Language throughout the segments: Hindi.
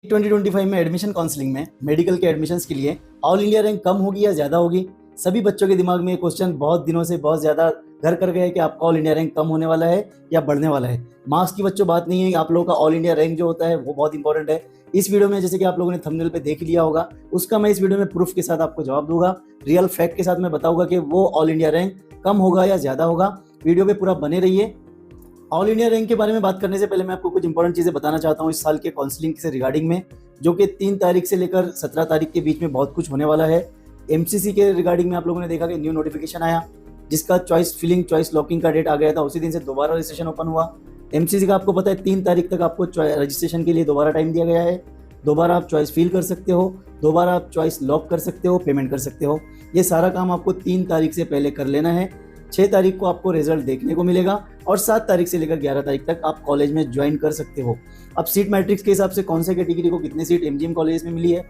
2025 में एडमिशन काउंसलिंग में मेडिकल के एडमिशन्स के लिए ऑल इंडिया रैंक कम होगी या ज़्यादा होगी। सभी बच्चों के दिमाग में ये क्वेश्चन बहुत दिनों से बहुत ज़्यादा घर कर गए कि आपका ऑल इंडिया रैंक कम होने वाला है या बढ़ने वाला है। मार्क्स की बच्चों बात नहीं है, आप लोगों का ऑल इंडिया रैंक जो होता है वो बहुत इंपॉर्टेंट है। इस वीडियो में जैसे कि आप लोगों ने थंबनेल पे देख लिया होगा, उसका मैं इस वीडियो में प्रूफ के साथ आपको जवाब दूंगा। रियल फैक्ट के साथ मैं बताऊंगा कि वो ऑल इंडिया रैंक कम होगा या ज़्यादा होगा। वीडियो पे पूरा बने रहिए। ऑल इंडिया रैंक के बारे में बात करने से पहले मैं आपको कुछ इंपॉर्टेंट चीज़ें बताना चाहता हूँ इस साल के काउंसलिंग से रिगार्डिंग में, जो कि 3 तारीख से लेकर 17 तारीख के बीच में बहुत कुछ होने वाला है। एमसीसी के रिगार्डिंग में आप लोगों ने देखा कि न्यू नोटिफिकेशन आया, जिसका चॉइस फिलिंग चॉइस लॉकिंग का डेट आ गया था। उसी दिन से दोबारा रजिस्ट्रेशन ओपन हुआ। एमसीसी का आपको पता है 3 तारीख तक आपको रजिस्ट्रेशन के लिए दोबारा टाइम दिया गया है। दोबारा आप चॉइस फिल कर सकते हो, दोबारा आप चॉइस लॉक कर सकते हो, पेमेंट कर सकते हो। ये सारा काम आपको 3 तारीख से पहले कर लेना है। 6 तारीख को आपको रिजल्ट देखने को मिलेगा और 7 तारीख से लेकर 11 तारीख तक आप कॉलेज में ज्वाइन कर सकते हो। अब सीट मैट्रिक्स के हिसाब से कौन से कैटेगरी को कितने सीट एमजीएम कॉलेज में मिली है,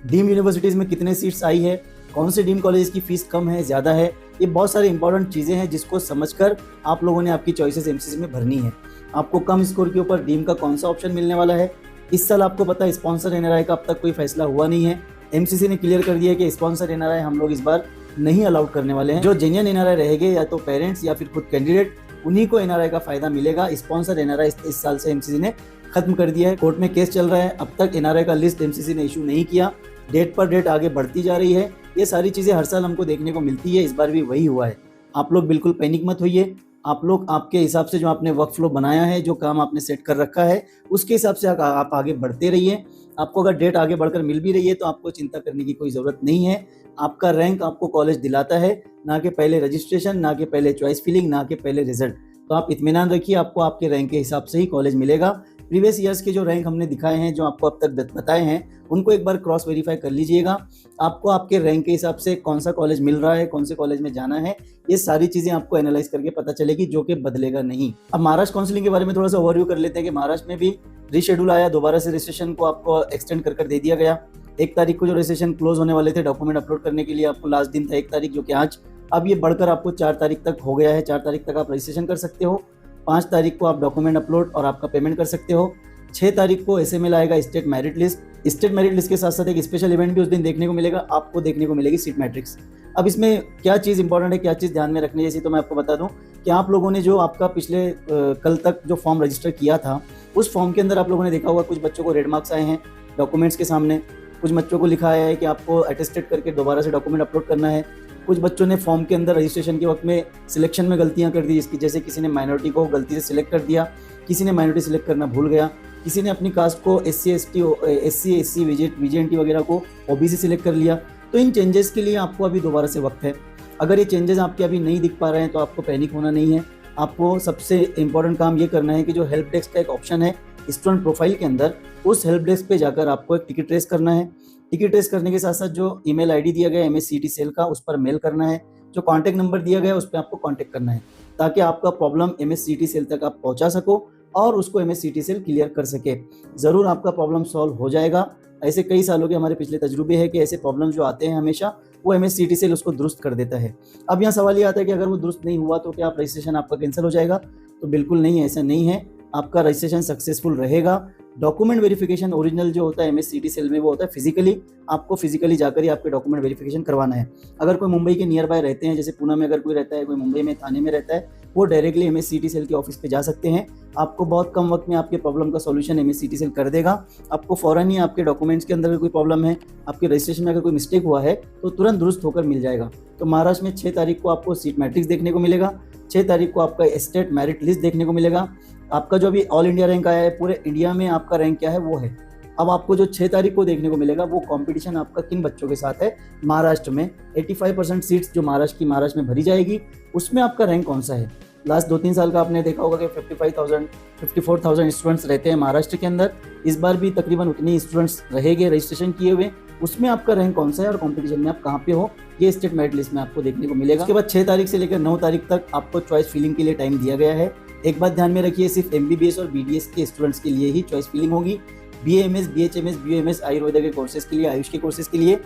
डीम यूनिवर्सिटीज़ में कितने सीट्स आई है, कौन से डीम कॉलेज की फीस कम है ज़्यादा है, ये बहुत सारी इंपॉर्टेंट चीज़ें हैं जिसको समझकर आप लोगों ने आपकी चॉइसेस एमसीसी में भरनी है। आपको कम स्कोर के ऊपर डीम का कौन सा ऑप्शन मिलने वाला है। इस साल आपको पता है स्पॉन्सर एनआरआई का अब तक कोई फैसला हुआ नहीं है। एमसीसी ने क्लियर कर दिया है कि स्पॉन्सर एनआरआई हम लोग इस बार नहीं अलाउड करने वाले हैं। जो जेन्युइन एनआरआई रहेंगे या तो पेरेंट्स या फिर खुद कैंडिडेट, उन्हीं को एनआरआई का फायदा मिलेगा। स्पॉन्सर एनआरआई इस साल से एमसीसी ने खत्म कर दिया है। कोर्ट में केस चल रहा है, अब तक एनआरआई का लिस्ट एमसीसी ने इशू नहीं किया। डेट पर डेट आगे बढ़ती जा रही है। ये सारी चीज़ें हर साल हमको देखने को मिलती है, इस बार भी वही हुआ है। आप लोग बिल्कुल पैनिक मत होइए। आप लोग आपके हिसाब से जो आपने वर्क फ्लो बनाया है, जो काम आपने सेट कर रखा है, उसके हिसाब से आप आगे बढ़ते रहिए। आपको अगर डेट आगे बढ़कर मिल भी रही है तो आपको चिंता करने की कोई ज़रूरत नहीं है। आपका रैंक आपको कॉलेज दिलाता है, ना कि पहले रजिस्ट्रेशन, ना कि पहले चॉइस फिलिंग, ना कि पहले रिजल्ट। तो आप इत्मीनान रखिए, आपको आपके रैंक के हिसाब से ही कॉलेज मिलेगा। प्रीवियस ईयर्स के जो रैंक हमने दिखाए हैं, जो आपको अब तक बताए हैं, उनको एक बार क्रॉस वेरीफाई कर लीजिएगा। आपको आपके रैंक के हिसाब से कौन सा कॉलेज मिल रहा है, कौन से कॉलेज में जाना है, ये सारी चीज़ें आपको एनालाइज करके पता चलेगी, जो कि बदलेगा नहीं। अब महाराष्ट्र काउंसलिंग के बारे में थोड़ा सा ओवरव्यू कर लेते हैं कि महाराष्ट्र में भी रीशेड्यूल आया, दोबारा से रजिस्ट्रेशन को आपको एक्सटेंड कर दे दिया गया। 1 तारीख को जो रजिस्ट्रेशन क्लोज होने वाले थे, डॉक्यूमेंट अपलोड करने के लिए आपको लास्ट दिन था 1 तारीख, जो कि आज, अब ये बढ़कर आपको 4 तारीख तक हो गया है। 4 तारीख तक आप रजिस्ट्रेशन कर सकते हो। 5 तारीख को आप डॉक्यूमेंट अपलोड और आपका पेमेंट कर सकते हो। 6 तारीख को एसएमएल आएगा, state merit list. State merit list के साथ साथ एक स्पेशल इवेंट भी उस दिन देखने को मिलेगा, आपको देखने को मिलेगी सीट मैट्रिक्स। अब इसमें क्या चीज़ इंपॉर्टेंट है, क्या चीज़ ध्यान में रखनी है, जैसे तो मैं आपको बता दूं कि आप लोगों ने जो आपका पिछले कल तक जो फॉर्म रजिस्टर किया था, उस फॉर्म के अंदर आप लोगों ने देखा होगा कुछ बच्चों को रेड मार्क्स आए हैं डॉक्यूमेंट्स के सामने। कुछ बच्चों को लिखा है कि आपको अटेस्टेड करके दोबारा से डॉक्यूमेंट अपलोड करना है। कुछ बच्चों ने फॉर्म के अंदर रजिस्ट्रेशन के वक्त में सिलेक्शन में गलतियां कर दी, जिसकी जैसे किसी ने माइनॉरिटी को गलती से सिलेक्ट कर दिया, किसी ने माइनॉरिटी सिलेक्ट करना भूल गया, किसी ने अपनी कास्ट को एससी एससी वीजेएनटी वगैरह को ओबीसी सिलेक्ट कर लिया। तो इन चेंजेस के लिए आपको अभी दोबारा से वक्त है। अगर ये चेंजेस आपके अभी नहीं दिख पा रहे हैं तो आपको पैनिक होना नहीं है। आपको सबसे इंपॉर्टेंट काम ये करना है कि जो हेल्प डेस्क का एक ऑप्शन है स्टूडेंट प्रोफाइल के अंदर, उस हेल्प डेस्क पे जाकर आपको एक टिकट ट्रेस करना है। टिकट ट्रेस करने के साथ साथ जो ईमेल आईडी दिया गया है एमएससीईटी सेल का, उस पर मेल करना है। जो कॉन्टैक्ट नंबर दिया गया है उस पर आपको कॉन्टैक्ट करना है, ताकि आपका प्रॉब्लम एमएससीईटी सेल तक आप पहुंचा सको और उसको एमएससीईटी सेल क्लियर कर सके। ज़रूर आपका प्रॉब्लम सॉल्व हो जाएगा। ऐसे कई सालों के हमारे पिछले तजुर्बे हैं कि ऐसे प्रॉब्लम जो आते हैं हमेशा वो एमएससीईटी सेल उसको दुरुस्त कर देता है। अब यहाँ सवाल ये आता है कि अगर वो दुरुस्त नहीं हुआ तो क्या आप रजिस्ट्रेशन आपका कैंसिल हो जाएगा? तो बिल्कुल नहीं, ऐसा नहीं है। आपका रजिस्ट्रेशन सक्सेसफुल रहेगा। डॉक्यूमेंट वेरिफिकेशन ओरिजिनल जो होता है एमएससीईटी सेल में, वो होता है फिजिकली। आपको फिजिकली जाकर ही आपके डॉक्यूमेंट वेरिफिकेशन करवाना है। अगर कोई मुंबई के नियर बाय रहते हैं, जैसे पुणे में अगर कोई रहता है, कोई मुंबई में थाने में रहता है, वो डायरेक्टली एमएससीईटी सेल के ऑफिस पे जा सकते हैं। आपको बहुत कम वक्त में आपके प्रॉब्लम का सॉल्यूशन एमएससीईटी सेल कर देगा। आपको फ़ौरन ही आपके डॉक्यूमेंट्स के अंदर अगर कोई प्रॉब्लम है, आपके रजिस्ट्रेशन में अगर कोई मिस्टेक हुआ है, तो तुरंत दुरुस्त होकर मिल जाएगा। तो महाराष्ट्र में 6 तारीख को आपको सीट मैट्रिक्स देखने को मिलेगा। 6 तारीख को आपका स्टेट मेरिट लिस्ट देखने को मिलेगा। आपका जो अभी ऑल इंडिया रैंक आया है, पूरे इंडिया में आपका रैंक क्या है वो है। अब आपको जो 6 तारीख को देखने को मिलेगा वो कंपटीशन आपका किन बच्चों के साथ है। महाराष्ट्र में 85% सीट्स जो महाराष्ट्र में भरी जाएगी, उसमें आपका रैंक कौन सा है। लास्ट 2-3 साल का आपने देखा होगा कि 54,000 स्टूडेंट्स रहते हैं महाराष्ट्र के अंदर। इस बार भी तकरीबन उतने स्टूडेंट्स रहेंगे रजिस्ट्रेशन किए हुए। उसमें आपका रैंक कौन सा है और कंपटीशन में आप कहाँ पे हो, ये स्टेट मेरिट लिस्ट में आपको देखने को मिलेगा। उसके बाद 6 तारीख से लेकर 9 तारीख तक आपको चॉइस फिलिंग के लिए टाइम दिया गया है। एक बात ध्यान में रखिए, सिर्फ एमबीबीएस और बीडीएस के स्टूडेंट्स के लिए ही चॉइस फिलिंग होगी। बीएएमएस, बीएचएमएस, बीओएमएस, आयुर्वेदा के कोर्सेज के लिए, आयुष के कोर्सेज के लिए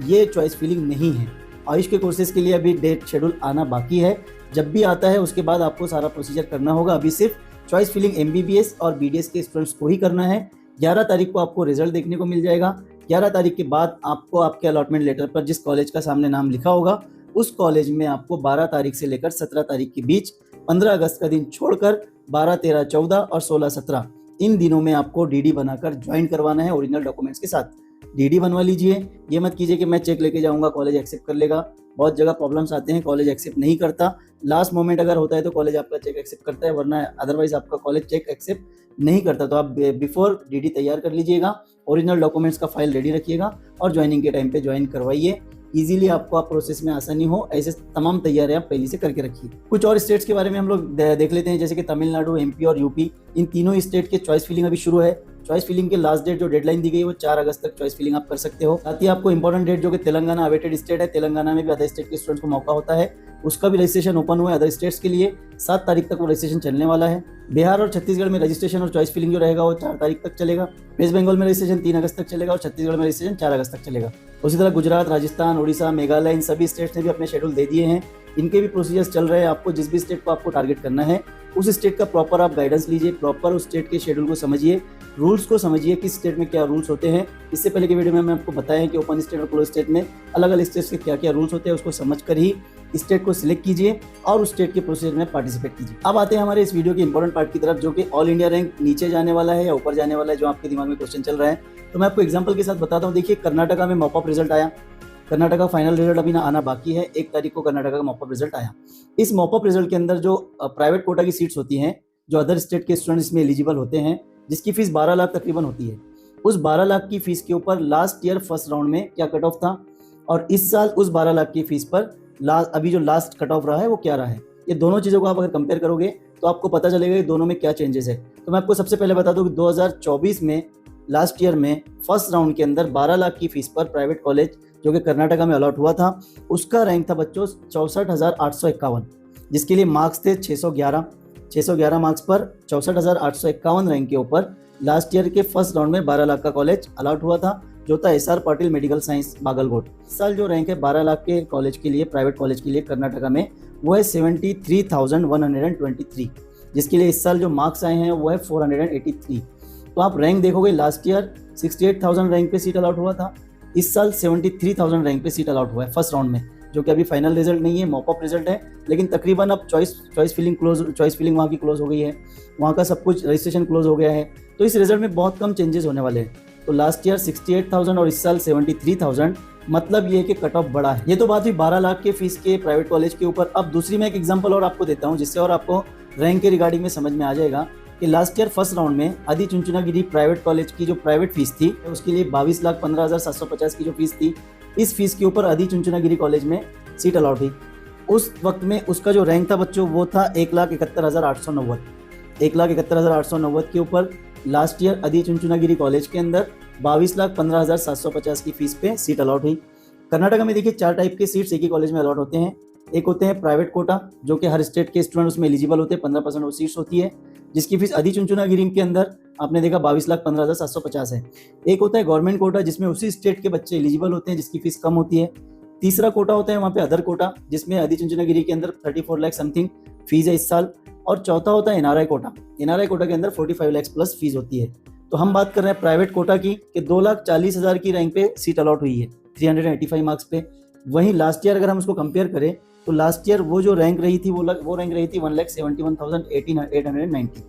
ये चॉइस फिलिंग नहीं है। आयुष के कोर्सेज के लिए अभी डेट शेड्यूल आना बाकी है। जब भी आता है उसके बाद आपको सारा प्रोसीजर करना होगा। अभी सिर्फ चॉइस फिलिंग एमबीबीएस और बीडीएस के स्टूडेंट्स को ही करना है। 11 तारीख को आपको रिजल्ट देखने को मिल जाएगा। 11 तारीख के बाद आपको आपके अलॉटमेंट लेटर पर जिस कॉलेज का सामने नाम लिखा होगा उस कॉलेज में आपको 12 तारीख से लेकर 17 तारीख के बीच 15 अगस्त का दिन छोड़कर 12, 13, 14 और 16, 17 इन दिनों में आपको डीडी बनाकर ज्वाइन करवाना है ओरिजिनल डॉक्यूमेंट्स के साथ। डीडी बनवा लीजिए। ये मत कीजिए कि मैं चेक लेके जाऊंगा कॉलेज एक्सेप्ट कर लेगा। बहुत जगह प्रॉब्लम्स आते हैं, कॉलेज एक्सेप्ट नहीं करता। लास्ट मोमेंट अगर होता है तो कॉलेज आपका चेक एक्सेप्ट करता है, वरना अदरवाइज आपका कॉलेज चेक एक्सेप्ट नहीं करता। तो आप बिफोर डीडी तैयार कर लीजिएगा, ओरिजिनल डॉक्यूमेंट्स का फाइल रेडी रखिएगा और ज्वाइनिंग के टाइम पे ज्वाइन करवाइए। इजीली आपको आप प्रोसेस में आसानी हो, ऐसे तमाम तैयारियां आप पहले से करके रखिए। कुछ और स्टेट्स के बारे में हम लोग देख लेते हैं, जैसे कि तमिलनाडु, एमपी और यूपी। इन तीनों स्टेट के चॉइस फिलिंग अभी शुरू है। चॉइस फिलिंग के लास्ट डेट जो डेडलाइन दी गई है वो 4 अगस्त तक चॉइस फिलिंग आप कर सकते हो। साथ ही आपको इंपॉर्टेंट डेट जो कि तेलंगाना अवेटेड स्टेट है, तेलंगाना में भी अदर स्टेट के स्टूडेंट्स को मौका होता है, उसका भी रजिस्ट्रेशन ओपन हुआ है अदर स्टेट्स के लिए। 7 तारीख तक वो रजिस्ट्रेशन चलने वाला है। बिहार और छत्तीसगढ़ में रजिस्ट्रेशन और चॉइस फिलिंग जो रहेगा वो 4 तारीख तक चलेगा। वेस्ट बंगाल में रजिस्ट्रेशन 3 अगस्त तक चलेगा और छत्तीसगढ़ में रजिस्ट्रेशन 4 अगस्त तक चलेगा। उसी तरह गुजरात, राजस्थान, उड़ीसा, मेघालय इन सभी स्टेट्स ने भी अपने शेड्यूल दे दिए हैं। इनके भी प्रोसीजर्स चल रहे हैं। आपको जिस भी स्टेट को आपको टारगेट करना है उस स्टेट का प्रॉपर आप गाइडेंस लीजिए, प्रॉपर उस स्टेट के शेड्यूल को समझिए, रूल्स को समझिए, किस स्टेट में क्या रूल्स होते हैं। इससे पहले के वीडियो में मैं आपको बताया कि ओपन स्टेट और क्लोज स्टेट में अलग अलग स्टेट्स के क्या क्या रूल्स होते हैं, उसको समझकर ही स्टेट को सिलेक्ट कीजिए और उस स्टेट के प्रोसीजर में पार्टिसिपेट कीजिए। अब आते हैं हमारे इस वीडियो के इंपॉर्टेंट पार्ट की तरफ, जो कि ऑल इंडिया रैंक नीचे जाने वाला है या ऊपर जाने वाला है, जो आपके दिमाग में क्वेश्चन चल रहा है। तो मैं आपको एग्जाम्पल के साथ बताता हूँ। देखिए, कर्नाटका में मॉपअप रिजल्ट आया। कर्नाटका फाइनल रिजल्ट अभी आना बाकी है। 1 तारीख को कर्नाटका का मॉपअप रिजल्ट आया। इस मॉपअप रिजल्ट के अंदर जो प्राइवेट कोटा की सीट्स होती हैं, जो अदर स्टेट के स्टूडेंट्स इसमें एलिजिबल होते हैं, जिसकी फीस 12 लाख तकरीबन होती है, उस 12 लाख की फीस के ऊपर लास्ट ईयर फर्स्ट राउंड में क्या कट ऑफ था और इस साल उस 12 लाख की फीस पर अभी जो लास्ट कट ऑफ रहा है वो क्या रहा है। ये दोनों चीज़ों को आप अगर कंपेयर करोगे तो आपको पता चलेगा कि दोनों में क्या चेंजेस है। तो मैं आपको सबसे पहले बता दूं कि 2024 में लास्ट ईयर में फर्स्ट राउंड के अंदर 12 लाख की फीस पर प्राइवेट कॉलेज जो कि कर्नाटका में अलॉट हुआ था, उसका रैंक था बच्चों 64,851, जिसके लिए मार्क्स थे 611 मार्क्स पर 64,851 रैंक के ऊपर लास्ट ईयर के फर्स्ट राउंड में 12 लाख का कॉलेज अलॉट हुआ था, जो था SR Patil medical science Bagalkot. इस साल जो रैंक है 12 लाख के कॉलेज के लिए, प्राइवेट कॉलेज के लिए कर्नाटका में, वो है 73,123, जिसके लिए इस साल जो मार्क्स आए हैं वो है 483। तो आप रैंक देखोगे, लास्ट ईयर 68,000 रैंक पे सीट अलॉट हुआ था, इस साल 73,000 रैंक पे सीट अलॉट हुआ है फर्स्ट राउंड में, जो कि अभी फाइनल रिजल्ट नहीं है, मॉपअप रिजल्ट है। लेकिन तकरीबन अब चॉइस फिलिंग वहाँ की क्लोज हो गई है, वहाँ का सब कुछ रजिस्ट्रेशन क्लोज हो गया है। तो इस रिजल्ट में बहुत कम चेंजेस होने वाले हैं। तो लास्ट ईयर 68,000 और इस साल 73,000, मतलब ये है कि कट ऑफ बड़ा है। ये तो बात हुई 12 लाख के फीस के प्राइवेट कॉलेज के ऊपर। अब दूसरी मैं एक एग्जांपल और आपको देता हूँ, जिससे और आपको रैंक के रिगार्डिंग में समझ में आ जाएगा कि लास्ट ईयर फर्स्ट राउंड में आदि चुनचुनागिरी प्राइवेट कॉलेज की जो प्राइवेट फीस थी, उसके लिए 22,15,750 की जो फीस थी, इस फीस के ऊपर आदि चुनचुनागिरी कॉलेज में सीट अलॉट हुई। उस वक्त में उसका जो रैंक था बच्चों वो था 1,71,890। 1,71,890 के ऊपर लास्ट ईयर आदि चुनचुनागिरी कॉलेज के अंदर 22,15,750 की फीस पे सीट अलॉट हुई। कर्नाटका में देखिए 4 टाइप के सीट्स एक ही कॉलेज में अलॉट होते हैं। एक होते हैं प्राइवेट कोटा, जो कि हर स्टेट के स्टूडेंट उसमें एलिजिबल होते हैं, 15% वो सीट्स होती है, जिसकी फीस आदि चुनचुनागिरी के अंदर आपने देखा 22,15,750 है। एक होता है गवर्नमेंट कोटा, जिसमें उसी स्टेट के बच्चे एलिजिबल होते हैं, जिसकी फीस कम होती है। तीसरा कोटा होता है वहाँ पे अदर कोटा, जिसमें आदि चुनचुनागिरी के अंदर 34 लाख समथिंग फीस है इस साल। और चौथा होता है एनआरआई कोटा। एनआरआई कोटा के अंदर 45 लाख प्लस फीस होती है। तो हम बात कर रहे हैं प्राइवेट कोटा की कि 2,40,000 की रैंक पे सीट अलॉट हुई है 385 मार्क्स पे। वहीं लास्ट ईयर अगर हम उसको कंपेयर करें तो लास्ट ईयर वो जो रैंक रही थी वो रैंक रही थी 1,71,890,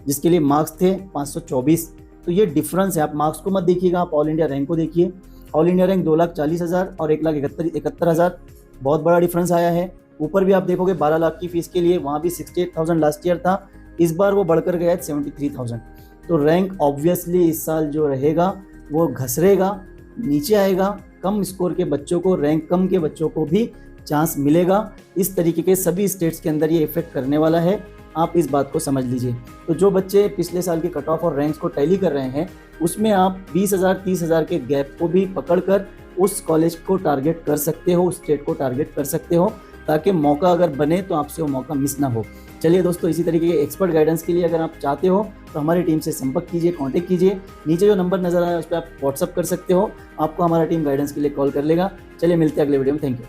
जिसके लिए मार्क्स थे 524। तो ये डिफरेंस है। आप मार्क्स को मत देखिएगा, आप ऑल इंडिया रैंक को देखिए। ऑल इंडिया रैंक 2,40,000 और 1,71,000, बहुत बड़ा डिफरेंस आया है। ऊपर भी आप देखोगे 12 लाख की फीस के लिए वहाँ भी 68,000 लास्ट ईयर था, इस बार वो बढ़कर गया है 73,000। तो रैंक ऑब्वियसली इस साल जो रहेगा वो घसरेगा, नीचे आएगा। कम स्कोर के बच्चों को, रैंक कम के बच्चों को भी चांस मिलेगा। इस तरीके के सभी स्टेट्स के अंदर ये इफेक्ट करने वाला है, आप इस बात को समझ लीजिए। तो जो बच्चे पिछले साल के कट ऑफ और रैंक्स को टैली कर रहे हैं, उसमें आप 20,000 30,000 के गैप को भी पकड़कर उस कॉलेज को टारगेट कर सकते हो, उस स्टेट को टारगेट कर सकते हो, ताकि मौका अगर बने तो आपसे वो मौका मिस ना हो। चलिए दोस्तों, इसी तरीके के एक्सपर्ट गाइडेंस के लिए अगर आप चाहते हो तो हमारी टीम से संपर्क कीजिए, कांटेक्ट कीजिए। नीचे जो नंबर नजर आया है उस पर आप व्हाट्सअप कर सकते हो, आपको हमारा टीम गाइडेंस के लिए कॉल कर लेगा। चलिए मिलते हैं अगले वीडियो में। Thank you.